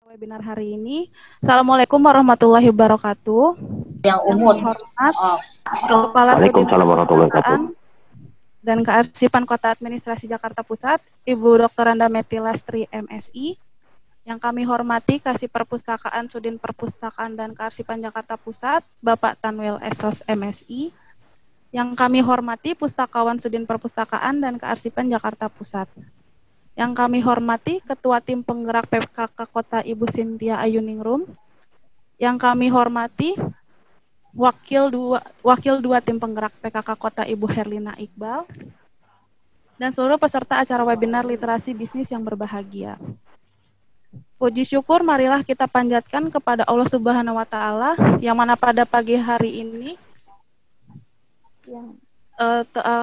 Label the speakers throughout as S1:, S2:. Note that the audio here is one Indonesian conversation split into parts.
S1: Webinar hari ini. Assalamualaikum warahmatullahi wabarakatuh.
S2: Yang umum.
S1: Hormat Kepala
S3: Waalaikumsalam warahmatullahi wabarakatuh.
S1: Dan Kearsipan Kota Administrasi Jakarta Pusat, Ibu Dr. Anda Meti Lastri, MSI. Yang kami hormati Kasih Perpustakaan Sudin Perpustakaan dan Kearsipan Jakarta Pusat, Bapak Tanwil Esos, MSI. Yang kami hormati Pustakawan Sudin Perpustakaan dan Kearsipan Jakarta Pusat. Yang kami hormati Ketua Tim Penggerak PKK Kota Ibu Cynthia Ayuningrum. Yang kami hormati Wakil dua Tim Penggerak PKK Kota Ibu Herlina Iqbal. Dan seluruh peserta acara webinar literasi bisnis yang berbahagia. Puji syukur marilah kita panjatkan kepada Allah Subhanahu wa Ta'ala yang mana pada pagi hari ini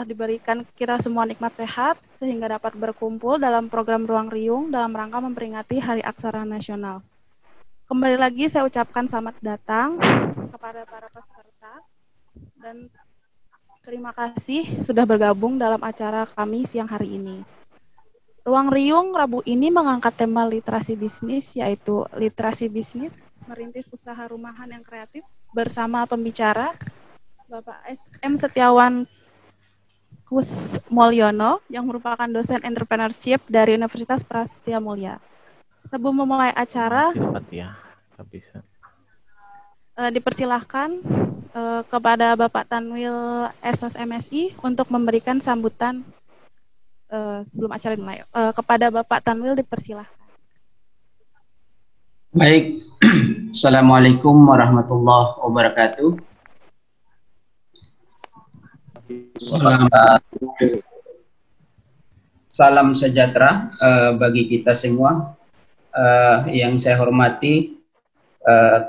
S1: diberikan kita semua nikmat sehat sehingga dapat berkumpul dalam program Ruang Riung dalam rangka memperingati Hari Aksara Nasional. Kembali lagi saya ucapkan selamat datang kepada para peserta dan terima kasih sudah bergabung dalam acara kami siang hari ini. Ruang Riung Rabu ini mengangkat tema literasi bisnis, yaitu literasi bisnis merintis usaha rumahan yang kreatif bersama pembicara Bapak SM Setiawan Kusmolyono yang merupakan dosen entrepreneurship dari Universitas Prasetya Mulia. Sebelum memulai acara, dipersilahkan kepada Bapak Tanwil Esos MSI untuk memberikan sambutan sebelum acara dimulai. Kepada Bapak Tanwil dipersilahkan.
S2: Baik, Assalamualaikum warahmatullahi wabarakatuh. Salam sejahtera bagi kita semua. Yang saya hormati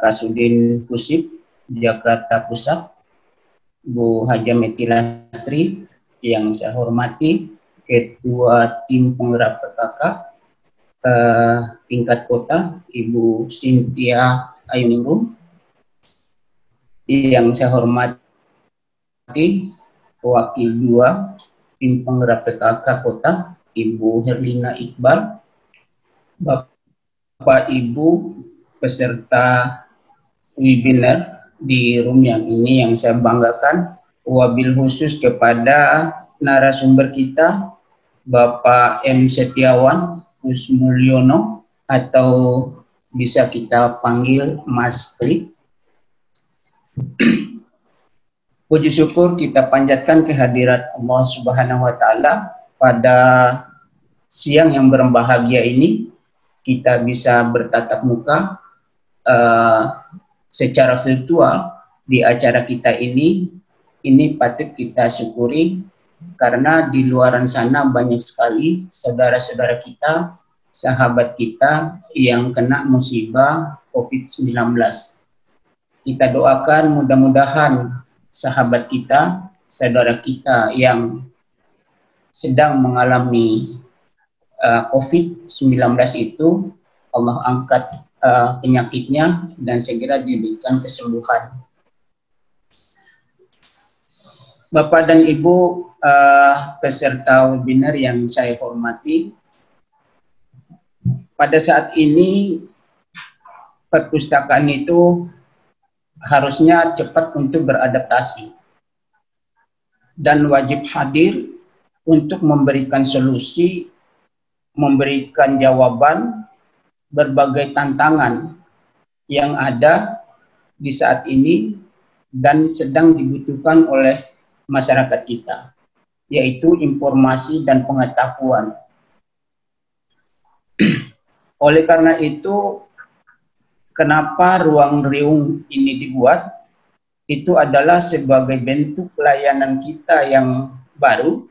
S2: Kasudin Pusip Jakarta Pusat, Bu Haja Meti Lastri. Yang saya hormati Ketua Tim Penggerak PKK tingkat kota, Ibu Cynthia Ayuningrum. Yang saya hormati Wakil 2 Tim Penggerak PKK Kota, Ibu Herlina Iqbal, Bapak Ibu peserta webinar di room yang ini yang saya banggakan, wabil khusus kepada narasumber kita, Bapak M. Setiawan Kusmolyono atau bisa kita panggil Mas Klik. Puji syukur kita panjatkan kehadirat Allah Subhanahu wa Ta'ala pada siang yang berbahagia ini. Kita bisa bertatap muka secara virtual di acara kita ini. Ini patut kita syukuri karena di luaran sana banyak sekali saudara-saudara kita, sahabat kita yang kena musibah COVID-19. Kita doakan mudah-mudahan sahabat kita, saudara kita yang sedang mengalami COVID-19 itu, Allah angkat penyakitnya dan segera diberikan kesembuhan. Bapak dan Ibu peserta webinar yang saya hormati, pada saat ini perpustakaan itu harusnya cepat untuk beradaptasi dan wajib hadir untuk memberikan solusi, memberikan jawaban berbagai tantangan yang ada di saat ini dan sedang dibutuhkan oleh masyarakat kita, yaitu informasi dan pengetahuan. Oleh karena itu, kenapa Ruang Riung ini dibuat? Itu adalah sebagai bentuk pelayanan kita yang baru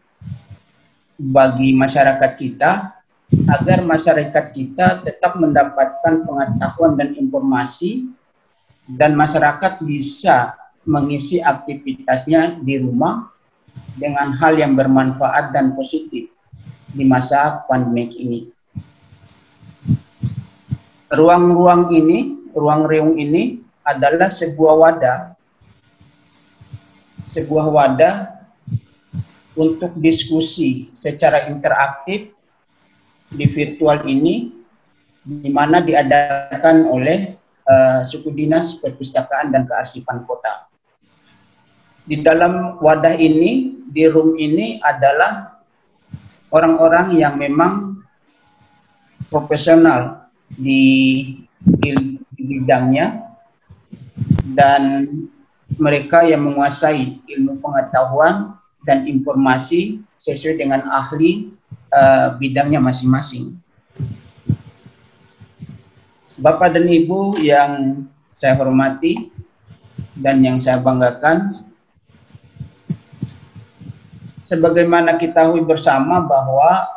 S2: bagi masyarakat kita, agar masyarakat kita tetap mendapatkan pengetahuan dan informasi, dan masyarakat bisa mengisi aktivitasnya di rumah dengan hal yang bermanfaat dan positif di masa pandemik ini. Ruang Riung ini adalah sebuah wadah untuk diskusi secara interaktif di virtual ini di mana diadakan oleh Suku Dinas Perpustakaan dan Kearsipan Kota. Di dalam wadah ini, di room ini adalah orang-orang yang memang profesional di bidangnya dan mereka yang menguasai ilmu pengetahuan dan informasi sesuai dengan ahli bidangnya masing-masing. Bapak dan Ibu yang saya hormati dan yang saya banggakan, sebagaimana kita ketahui bersama bahwa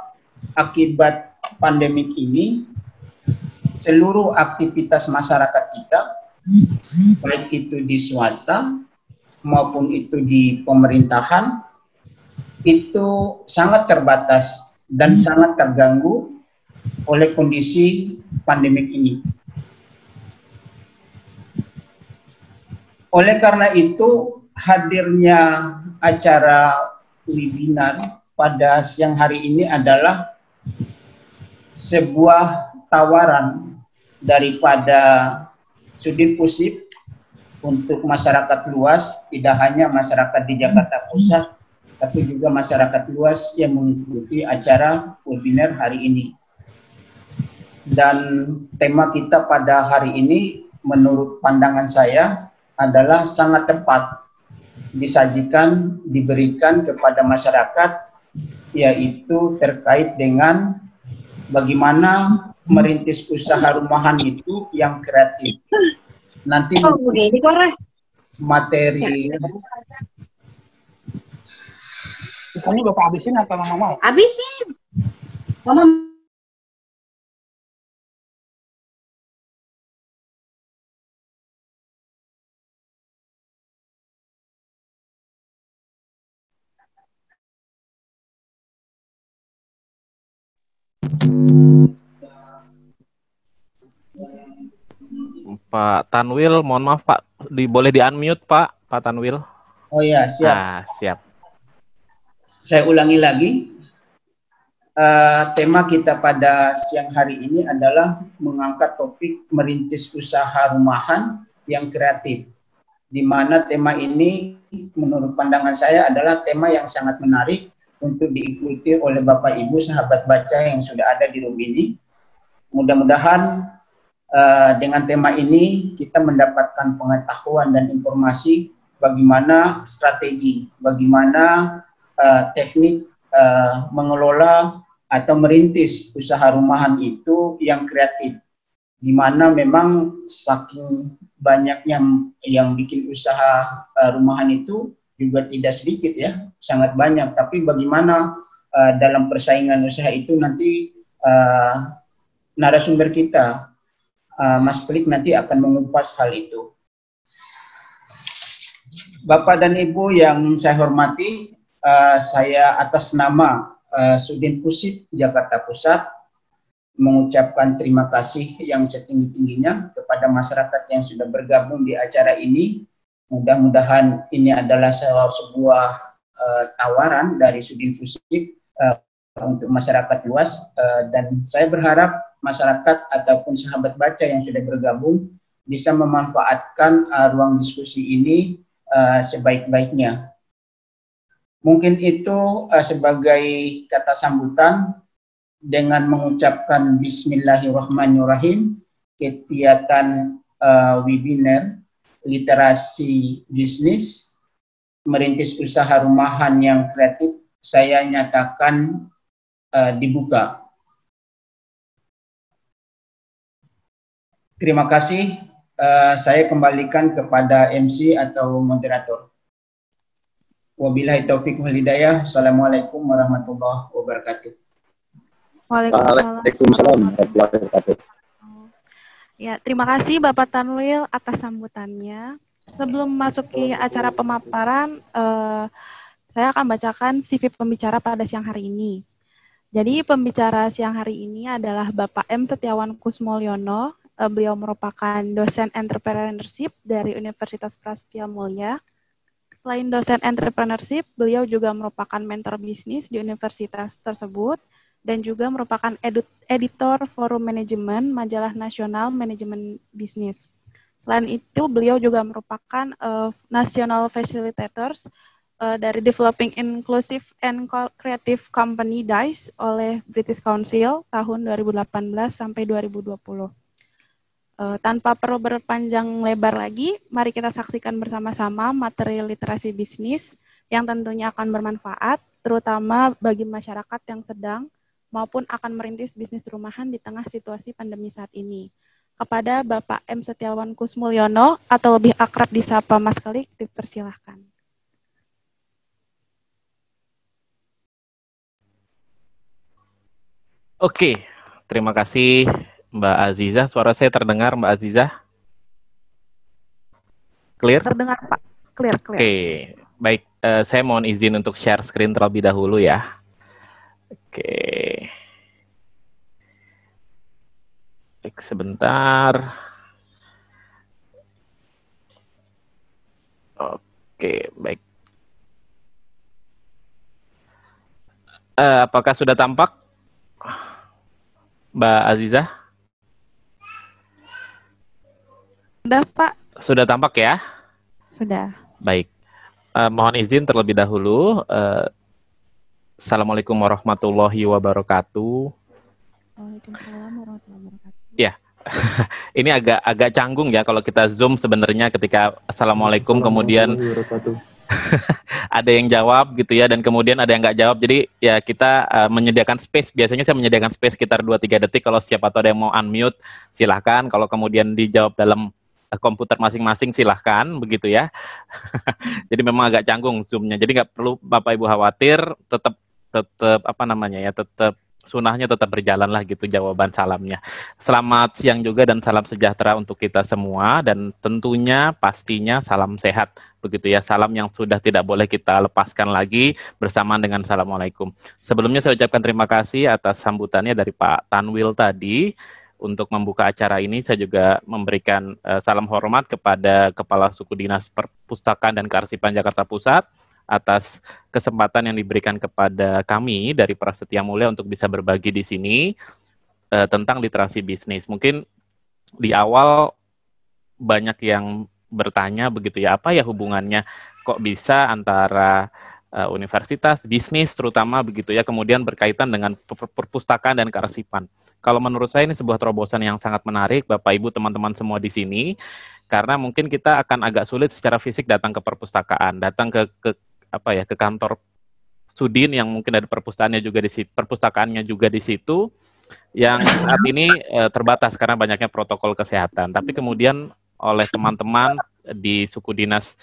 S2: akibat pandemik ini, seluruh aktivitas masyarakat kita, baik itu di swasta maupun itu di pemerintahan, itu sangat terbatas dan sangat terganggu oleh kondisi pandemik ini. Oleh karena itu, hadirnya acara webinar pada siang hari ini adalah sebuah tawaran daripada Sudin Pusip untuk masyarakat luas, tidak hanya masyarakat di Jakarta Pusat, tapi juga masyarakat luas yang mengikuti acara webinar hari ini. Dan tema kita pada hari ini, menurut pandangan saya, adalah sangat tepat disajikan, diberikan kepada masyarakat, yaitu terkait dengan bagaimana merintis usaha rumahan itu yang kreatif. Nanti materi
S3: ini Bapak habisin atau Mama mau?
S4: Habisin. Mama.
S5: Pak Tanwil, mohon maaf Pak, boleh di-unmute Pak Tanwil.
S2: Oh ya, siap.
S5: Siap.
S2: Saya ulangi lagi. Tema kita pada siang hari ini adalah mengangkat topik merintis usaha rumahan yang kreatif. Di mana tema ini menurut pandangan saya adalah tema yang sangat menarik untuk diikuti oleh Bapak Ibu sahabat baca yang sudah ada di room ini. Mudah-mudahan dengan tema ini kita mendapatkan pengetahuan dan informasi bagaimana strategi, bagaimana teknik mengelola atau merintis usaha rumahan itu yang kreatif, di mana memang saking banyaknya yang bikin usaha rumahan itu juga tidak sedikit ya, sangat banyak. Tapi bagaimana dalam persaingan usaha itu nanti narasumber kita Mas Pelik nanti akan mengupas hal itu. Bapak dan Ibu yang saya hormati, saya atas nama Sudin Pusip Jakarta Pusat mengucapkan terima kasih yang setinggi-tingginya kepada masyarakat yang sudah bergabung di acara ini. Mudah-mudahan ini adalah sebuah tawaran dari Sudin Pusip untuk masyarakat luas, dan saya berharap masyarakat ataupun sahabat baca yang sudah bergabung bisa memanfaatkan ruang diskusi ini sebaik-baiknya. Mungkin itu sebagai kata sambutan dengan mengucapkan Bismillahirrahmanirrahim, kegiatan webinar literasi bisnis merintis usaha rumahan yang kreatif saya nyatakan dibuka. Terima kasih. Saya kembalikan kepada MC atau moderator. Wabillahi taufiq wal hidayah. Assalamualaikum warahmatullahi wabarakatuh.
S1: Waalaikumsalam warahmatullahi wabarakatuh. Ya, terima kasih Bapak Tanwil atas sambutannya. Sebelum memasuki acara pemaparan, saya akan bacakan CV pembicara pada siang hari ini. Jadi pembicara siang hari ini adalah Bapak M. Setiawan Kusmolyono. Beliau merupakan dosen entrepreneurship dari Universitas Prasetya Mulia. Selain dosen entrepreneurship, beliau juga merupakan mentor bisnis di universitas tersebut dan juga merupakan editor Forum Manajemen, majalah nasional manajemen bisnis. Selain itu, beliau juga merupakan National Facilitators dari Developing Inclusive and Creative Company DICE oleh British Council tahun 2018 sampai 2020. Tanpa perlu berpanjang lebar lagi, mari kita saksikan bersama-sama materi literasi bisnis yang tentunya akan bermanfaat, terutama bagi masyarakat yang sedang maupun akan merintis bisnis rumahan di tengah situasi pandemi saat ini. Kepada Bapak M. Setiawan Kusmulyono atau lebih akrab disapa Mas Kelik, dipersilahkan.
S5: Oke, terima kasih Mbak Aziza. Suara saya terdengar Mbak Aziza? Clear?
S1: Terdengar Pak, clear.
S5: Oke, baik. Saya mohon izin untuk share screen terlebih dahulu ya. Oke. Baik, sebentar. Oke, baik. Apakah sudah tampak, Mbak Aziza?
S1: Sudah Pak?
S5: Sudah tampak ya?
S1: Sudah.
S5: Baik. Mohon izin terlebih dahulu. Assalamualaikum warahmatullahi wabarakatuh.
S1: Waalaikumsalam warahmatullahi wabarakatuh.
S5: Ya, ini agak canggung ya kalau kita zoom sebenarnya ketika assalamualaikum kemudian ada yang jawab gitu ya dan kemudian ada yang nggak jawab. Jadi ya kita menyediakan space. Biasanya saya menyediakan space sekitar 2-3 detik kalau siapa tahu ada yang mau unmute silahkan. Kalau kemudian dijawab dalam komputer masing-masing silahkan begitu ya. Jadi memang agak canggung zoomnya. Jadi nggak perlu Bapak Ibu khawatir. Tetap apa namanya ya, tetap sunahnya tetap berjalan lah gitu jawaban salamnya. Selamat siang juga dan salam sejahtera untuk kita semua dan tentunya pastinya salam sehat begitu ya, salam yang sudah tidak boleh kita lepaskan lagi bersamaan dengan assalamualaikum. Sebelumnya saya ucapkan terima kasih atas sambutannya dari Pak Tanwil tadi untuk membuka acara ini. Saya juga memberikan salam hormat kepada Kepala Suku Dinas Perpustakaan dan Kearsipan Jakarta Pusat atas kesempatan yang diberikan kepada kami dari Prasetya Mulia untuk bisa berbagi di sini tentang literasi bisnis. Mungkin di awal banyak yang bertanya begitu ya, apa ya hubungannya kok bisa antara universitas, bisnis terutama begitu ya, kemudian berkaitan dengan perpustakaan dan kearsipan. Kalau menurut saya ini sebuah terobosan yang sangat menarik, Bapak Ibu teman-teman semua di sini, karena mungkin kita akan agak sulit secara fisik datang ke perpustakaan, datang ke kantor Sudin yang mungkin ada perpustakaannya juga di situ, yang saat ini terbatas karena banyaknya protokol kesehatan. Tapi kemudian oleh teman-teman di Suku Dinas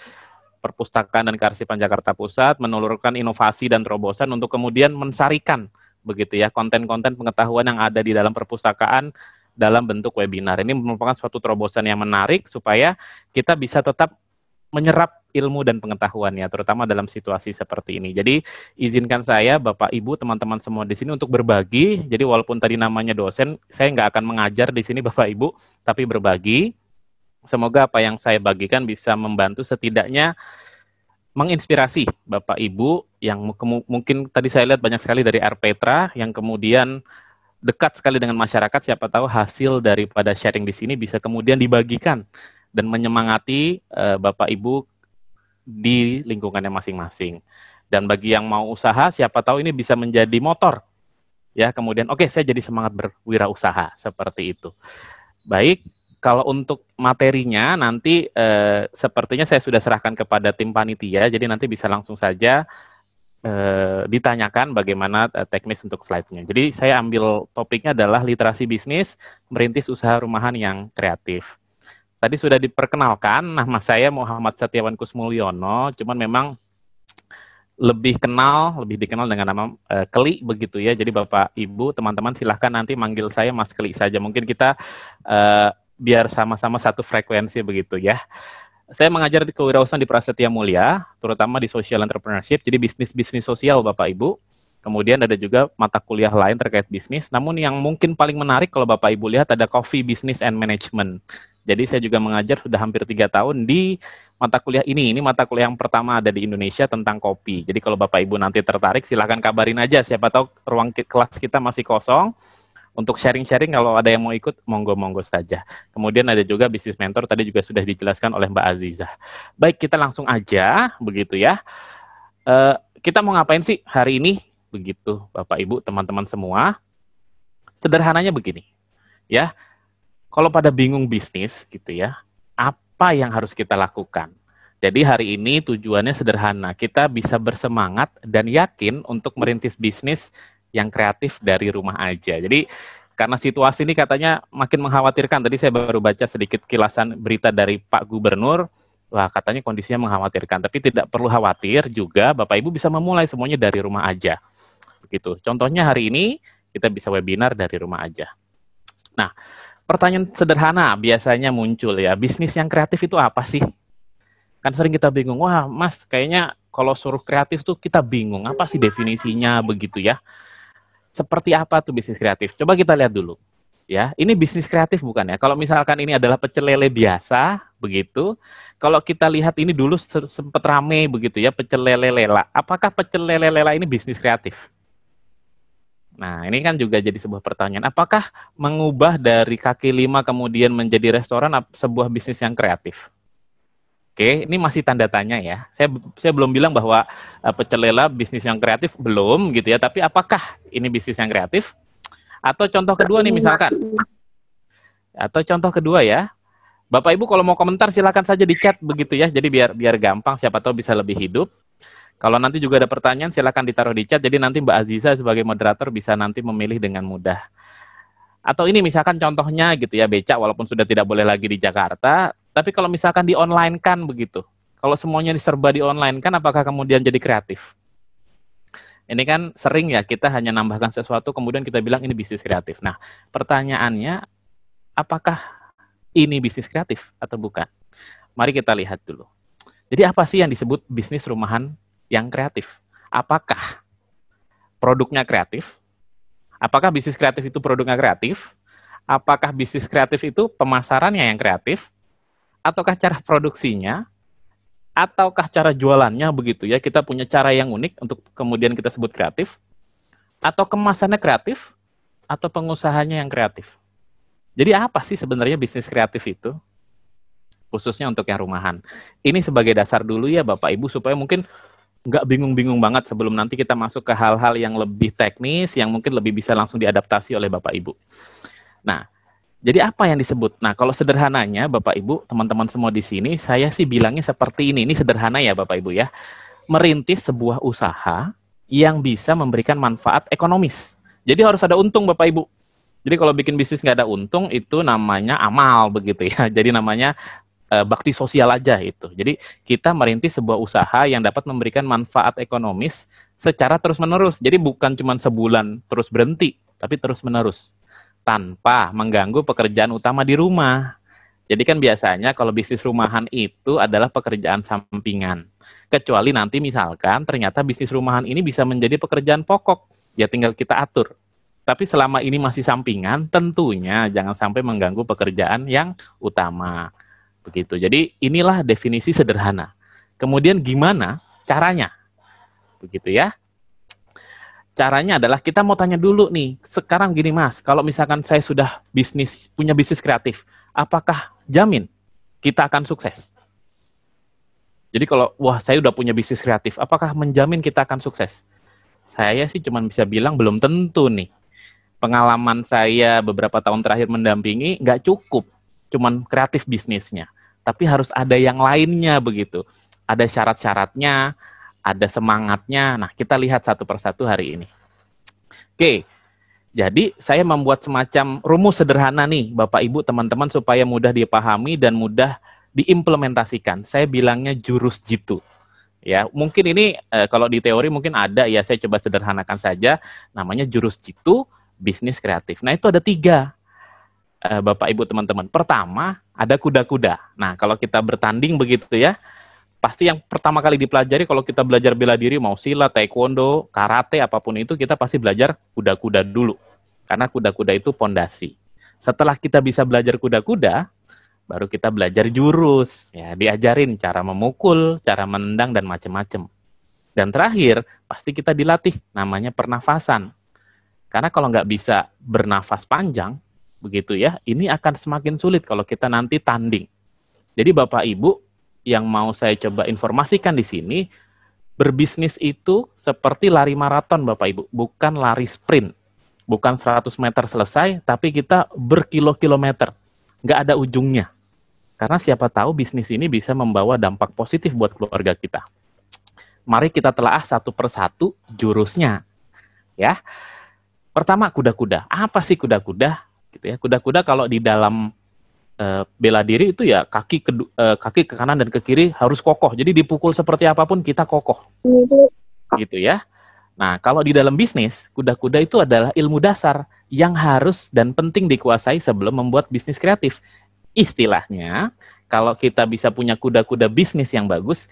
S5: Perpustakaan dan Kearsipan Jakarta Pusat menelurkan inovasi dan terobosan untuk kemudian mensarikan begitu ya konten-konten pengetahuan yang ada di dalam perpustakaan dalam bentuk webinar. Ini merupakan suatu terobosan yang menarik supaya kita bisa tetap menyerap ilmu dan pengetahuannya, terutama dalam situasi seperti ini. Jadi izinkan saya, Bapak, Ibu, teman-teman semua di sini untuk berbagi. Jadi walaupun tadi namanya dosen, saya nggak akan mengajar di sini, Bapak, Ibu, tapi berbagi. Semoga apa yang saya bagikan bisa membantu setidaknya menginspirasi Bapak, Ibu yang mungkin tadi saya lihat banyak sekali dari RPetra yang kemudian dekat sekali dengan masyarakat. Siapa tahu hasil daripada sharing di sini bisa kemudian dibagikan dan menyemangati Bapak Ibu di lingkungannya masing-masing. Dan bagi yang mau usaha, siapa tahu ini bisa menjadi motor. Ya, kemudian oke, saya jadi semangat berwirausaha seperti itu. Baik, kalau untuk materinya nanti sepertinya saya sudah serahkan kepada tim panitia, jadi nanti bisa langsung saja ditanyakan bagaimana teknis untuk slide-nya. Jadi saya ambil topiknya adalah literasi bisnis, merintis usaha rumahan yang kreatif. Tadi sudah diperkenalkan, nama saya Muhammad Setiawan Kusmulyono, cuman memang lebih dikenal dengan nama Keli begitu ya. Jadi Bapak, Ibu, teman-teman silahkan nanti manggil saya Mas Keli saja. Mungkin kita biar sama-sama satu frekuensi begitu ya. Saya mengajar di kewirausahaan di Prasetya Mulia, terutama di social entrepreneurship, jadi bisnis sosial Bapak Ibu. Kemudian ada juga mata kuliah lain terkait bisnis. Namun yang mungkin paling menarik kalau Bapak Ibu lihat ada Coffee Business and Management. Jadi saya juga mengajar sudah hampir 3 tahun di mata kuliah ini mata kuliah yang pertama ada di Indonesia tentang kopi. Jadi kalau Bapak Ibu nanti tertarik, silahkan kabarin aja. Siapa tahu ruang kelas kita masih kosong. Untuk sharing-sharing, kalau ada yang mau ikut, monggo-monggo saja. Kemudian ada juga bisnis mentor, tadi juga sudah dijelaskan oleh Mbak Azizah. Baik, kita langsung aja, begitu ya. Kita mau ngapain sih hari ini? Begitu, Bapak Ibu, teman-teman semua. Sederhananya begini, ya. Kalau pada bingung bisnis, gitu ya, apa yang harus kita lakukan? Jadi hari ini tujuannya sederhana, kita bisa bersemangat dan yakin untuk merintis bisnis yang kreatif dari rumah aja. Jadi karena situasi ini katanya makin mengkhawatirkan. Tadi saya baru baca sedikit kilasan berita dari Pak Gubernur. Wah, katanya kondisinya mengkhawatirkan. Tapi tidak perlu khawatir juga, Bapak Ibu bisa memulai semuanya dari rumah aja. Begitu. Contohnya hari ini kita bisa webinar dari rumah aja. Nah, pertanyaan sederhana biasanya muncul ya, bisnis yang kreatif itu apa sih? Kan sering kita bingung, wah Mas kayaknya kalau suruh kreatif tuh kita bingung, apa sih definisinya begitu ya? Seperti apa tuh bisnis kreatif? Coba kita lihat dulu. Ya, ini bisnis kreatif bukan ya? Kalau misalkan ini adalah pecel lele biasa, begitu. Kalau kita lihat ini dulu sempat rame begitu ya, pecel lele lela. Apakah pecel lele lela ini bisnis kreatif? Nah, ini kan juga jadi sebuah pertanyaan. Apakah mengubah dari kaki lima kemudian menjadi restoran sebuah bisnis yang kreatif? Oke, ini masih tanda tanya ya. Saya belum bilang bahwa pecel lele bisnis yang kreatif, belum gitu ya. Tapi apakah ini bisnis yang kreatif? Atau contoh kedua nih misalkan. Atau contoh kedua ya. Bapak Ibu kalau mau komentar silakan saja di chat begitu ya. Jadi biar gampang, siapa tahu bisa lebih hidup. Kalau nanti juga ada pertanyaan silakan ditaruh di chat. Jadi nanti Mbak Aziza sebagai moderator bisa nanti memilih dengan mudah. Atau ini misalkan contohnya gitu ya, becak walaupun sudah tidak boleh lagi di Jakarta. Tapi kalau misalkan di online kan begitu, kalau semuanya diserba di online kan, apakah kemudian jadi kreatif? Ini kan sering ya, kita hanya nambahkan sesuatu, kemudian kita bilang ini bisnis kreatif. Nah, pertanyaannya, apakah ini bisnis kreatif atau bukan? Mari kita lihat dulu. Jadi apa sih yang disebut bisnis rumahan yang kreatif? Apakah produknya kreatif? Apakah bisnis kreatif itu produknya kreatif? Apakah bisnis kreatif itu pemasarannya yang kreatif? Ataukah cara produksinya, ataukah cara jualannya begitu ya, kita punya cara yang unik untuk kemudian kita sebut kreatif, atau kemasannya kreatif, atau pengusahanya yang kreatif. Jadi apa sih sebenarnya bisnis kreatif itu? Khususnya untuk yang rumahan. Ini sebagai dasar dulu ya Bapak Ibu, supaya mungkin nggak bingung-bingung banget sebelum nanti kita masuk ke hal-hal yang lebih teknis, yang mungkin lebih bisa langsung diadaptasi oleh Bapak Ibu. Nah, jadi apa yang disebut? Nah, kalau sederhananya Bapak Ibu, teman-teman semua di sini, saya sih bilangnya seperti ini. Ini sederhana ya Bapak Ibu ya. Merintis sebuah usaha yang bisa memberikan manfaat ekonomis. Jadi harus ada untung Bapak Ibu. Jadi kalau bikin bisnis nggak ada untung, itu namanya amal begitu ya. Jadi namanya bakti sosial aja itu. Jadi kita merintis sebuah usaha yang dapat memberikan manfaat ekonomis secara terus-menerus. Jadi bukan cuma sebulan terus berhenti, tapi terus-menerus. Tanpa mengganggu pekerjaan utama di rumah. Jadi kan biasanya kalau bisnis rumahan itu adalah pekerjaan sampingan. Kecuali nanti misalkan ternyata bisnis rumahan ini bisa menjadi pekerjaan pokok. Ya tinggal kita atur. Tapi selama ini masih sampingan, tentunya jangan sampai mengganggu pekerjaan yang utama. Begitu. Jadi inilah definisi sederhana. Kemudian gimana caranya? Begitu ya. Caranya adalah kita mau tanya dulu nih, sekarang gini Mas, kalau misalkan saya sudah punya bisnis kreatif, apakah jamin kita akan sukses? Jadi kalau, wah saya udah punya bisnis kreatif, apakah menjamin kita akan sukses? Saya sih cuma bisa bilang belum tentu nih. Pengalaman saya beberapa tahun terakhir mendampingi, nggak cukup cuman kreatif bisnisnya, tapi harus ada yang lainnya begitu. Ada syarat-syaratnya, ada semangatnya. Nah, kita lihat satu persatu hari ini. Oke, jadi saya membuat semacam rumus sederhana nih, Bapak Ibu, teman-teman, supaya mudah dipahami dan mudah diimplementasikan. Saya bilangnya jurus jitu. Ya, mungkin ini kalau di teori mungkin ada ya, saya coba sederhanakan saja. Namanya jurus jitu bisnis kreatif. Nah, itu ada 3. Bapak Ibu teman-teman. Pertama, ada kuda-kuda. Nah, kalau kita bertanding begitu ya, pasti yang pertama kali dipelajari kalau kita belajar bela diri, mau silat, taekwondo, karate, apapun itu, kita pasti belajar kuda-kuda dulu. Karena kuda-kuda itu pondasi. Setelah kita bisa belajar kuda-kuda, baru kita belajar jurus, ya diajarin cara memukul, cara menendang dan macam-macam. Dan terakhir pasti kita dilatih namanya pernafasan. Karena kalau nggak bisa bernafas panjang, begitu ya, ini akan semakin sulit kalau kita nanti tanding. Jadi Bapak Ibu yang mau saya coba informasikan di sini, berbisnis itu seperti lari maraton Bapak Ibu, bukan lari sprint. Bukan 100 meter selesai, tapi kita berkilo-kilometer. Nggak ada ujungnya. Karena siapa tahu bisnis ini bisa membawa dampak positif buat keluarga kita. Mari kita telaah satu persatu jurusnya. Ya. Pertama, kuda-kuda. Apa sih kuda-kuda? Gitu ya. Kuda-kuda kalau di dalam bela diri itu ya kaki ke kanan dan ke kiri harus kokoh. Jadi dipukul seperti apapun kita kokoh. Gitu ya. Nah, kalau di dalam bisnis, kuda-kuda itu adalah ilmu dasar yang harus dan penting dikuasai sebelum membuat bisnis kreatif. Istilahnya, kalau kita bisa punya kuda-kuda bisnis yang bagus,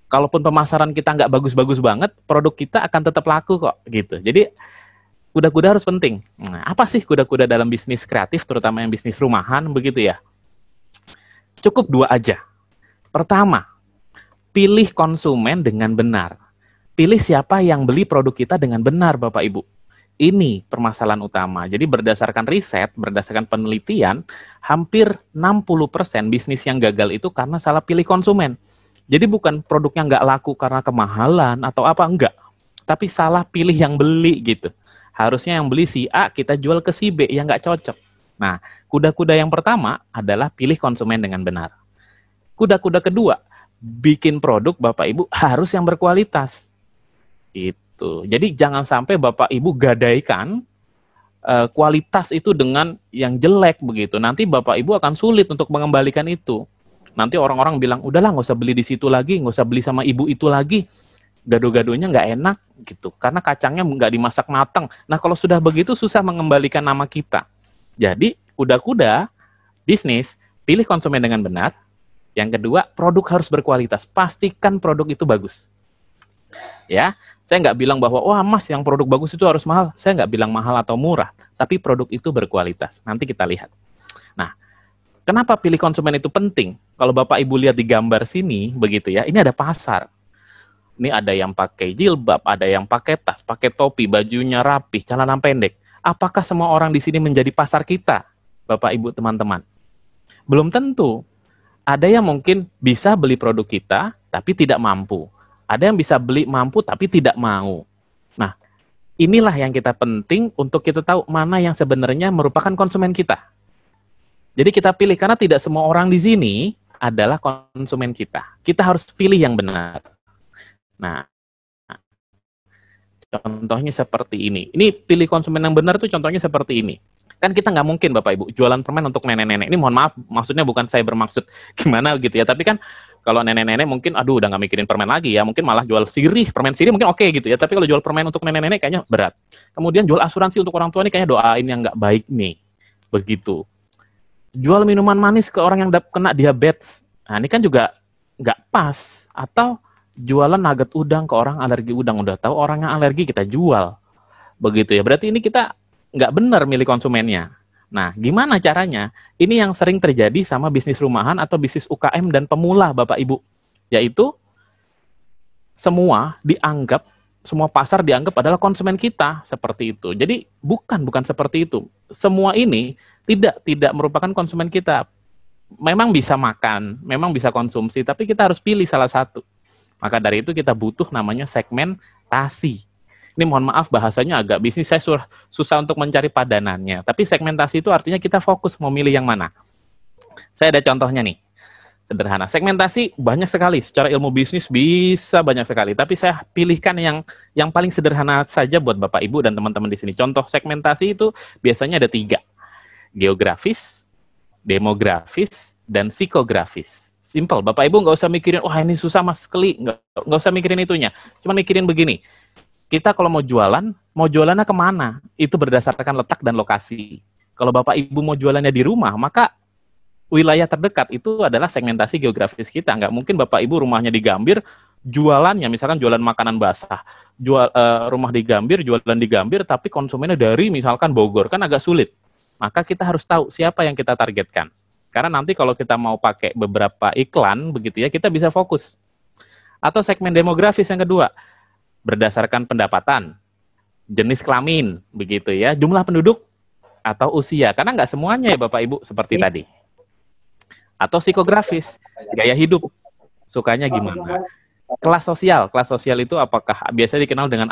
S5: kalaupun pemasaran kita nggak bagus-bagus banget, produk kita akan tetap laku kok, gitu. Jadi, kuda-kuda harus penting. Nah, apa sih kuda-kuda dalam bisnis kreatif, terutama yang bisnis rumahan, begitu ya? Cukup 2 aja. Pertama, pilih konsumen dengan benar. Pilih siapa yang beli produk kita dengan benar, Bapak Ibu. Ini permasalahan utama. Jadi berdasarkan riset, berdasarkan penelitian, hampir 60% bisnis yang gagal itu karena salah pilih konsumen. Jadi bukan produknya nggak laku karena kemahalan atau apa, enggak. Tapi salah pilih yang beli gitu. Harusnya yang beli si A, kita jual ke si B, yang nggak cocok. Nah, kuda-kuda yang pertama adalah pilih konsumen dengan benar. Kuda-kuda kedua, bikin produk Bapak Ibu harus yang berkualitas. Itu. Jadi jangan sampai Bapak Ibu gadaikan kualitas itu dengan yang jelek begitu. Nanti Bapak Ibu akan sulit untuk mengembalikan itu. Nanti orang-orang bilang, udahlah nggak usah beli di situ lagi, nggak usah beli sama ibu itu lagi. Gado-gadonya nggak enak gitu. Karena kacangnya nggak dimasak matang. Nah kalau sudah begitu susah mengembalikan nama kita. Jadi kuda-kuda bisnis, pilih konsumen dengan benar. Yang kedua, produk harus berkualitas. Pastikan produk itu bagus. Ya, saya nggak bilang bahwa, wah mas yang produk bagus itu harus mahal. Saya nggak bilang mahal atau murah, tapi produk itu berkualitas. Nanti kita lihat. Nah, kenapa pilih konsumen itu penting? Kalau Bapak Ibu lihat di gambar sini, begitu ya, ini ada pasar. Ini ada yang pakai jilbab, ada yang pakai tas, pakai topi, bajunya rapih, celana pendek. Apakah semua orang di sini menjadi pasar kita, Bapak Ibu teman-teman? Belum tentu. Ada yang mungkin bisa beli produk kita, tapi tidak mampu. Ada yang bisa beli mampu tapi tidak mau. Nah, inilah yang kita penting untuk kita tahu mana yang sebenarnya merupakan konsumen kita. Jadi kita pilih karena tidak semua orang di sini adalah konsumen kita. Kita harus pilih yang benar. Nah, contohnya seperti ini. Ini pilih konsumen yang benar tuh contohnya seperti ini. Kan kita nggak mungkin Bapak Ibu jualan permen untuk nenek-nenek. Ini mohon maaf, maksudnya bukan saya bermaksud gimana gitu ya. Tapi kan kalau nenek-nenek mungkin, aduh udah nggak mikirin permen lagi ya. Mungkin malah jual sirih, permen sirih mungkin oke gitu ya. Tapi kalau jual permen untuk nenek-nenek kayaknya berat. Kemudian jual asuransi untuk orang tua nih kayaknya doain yang nggak baik nih. Begitu. Jual minuman manis ke orang yang kena diabetes. Nah ini kan juga nggak pas. Atau jualan nugget udang ke orang alergi udang. Udah tahu orang yang alergi kita jual. Begitu ya. Berarti ini kita nggak benar milih konsumennya. Nah, gimana caranya? Ini yang sering terjadi sama bisnis rumahan atau bisnis UKM dan pemula, Bapak Ibu. Yaitu, semua pasar dianggap adalah konsumen kita, seperti itu. Jadi, bukan seperti itu. Semua ini tidak merupakan konsumen kita. Memang bisa makan, memang bisa konsumsi, tapi kita harus pilih salah satu. Maka dari itu kita butuh namanya segmentasi. Ini mohon maaf bahasanya agak bisnis, saya susah untuk mencari padanannya. Tapi segmentasi itu artinya kita fokus memilih yang mana. Saya ada contohnya nih, sederhana. Segmentasi banyak sekali, secara ilmu bisnis bisa banyak sekali. Tapi saya pilihkan yang paling sederhana saja buat Bapak Ibu dan teman-teman di sini. Contoh segmentasi itu biasanya ada 3. Geografis, demografis, dan psikografis. Simple, Bapak Ibu nggak usah mikirin, wah ini susah mas Keli, nggak usah mikirin itunya. Cuma mikirin begini. Kita kalau mau jualannya kemana? Itu berdasarkan letak dan lokasi. Kalau Bapak Ibu mau jualannya di rumah, maka wilayah terdekat itu adalah segmentasi geografis kita. Nggak mungkin Bapak Ibu rumahnya di Gambir, jualannya misalkan jualan makanan basah. Rumah di Gambir, jualan di Gambir, tapi konsumennya dari misalkan Bogor. Kan agak sulit. Maka kita harus tahu siapa yang kita targetkan. Karena nanti kalau kita mau pakai beberapa iklan begitu ya, kita bisa fokus. Atau segmen demografis yang kedua, berdasarkan pendapatan, jenis kelamin begitu ya, jumlah penduduk atau usia. Karena nggak semuanya ya Bapak Ibu seperti tadi. Atau psikografis, gaya hidup, sukanya gimana. Kelas sosial itu apakah biasa dikenal dengan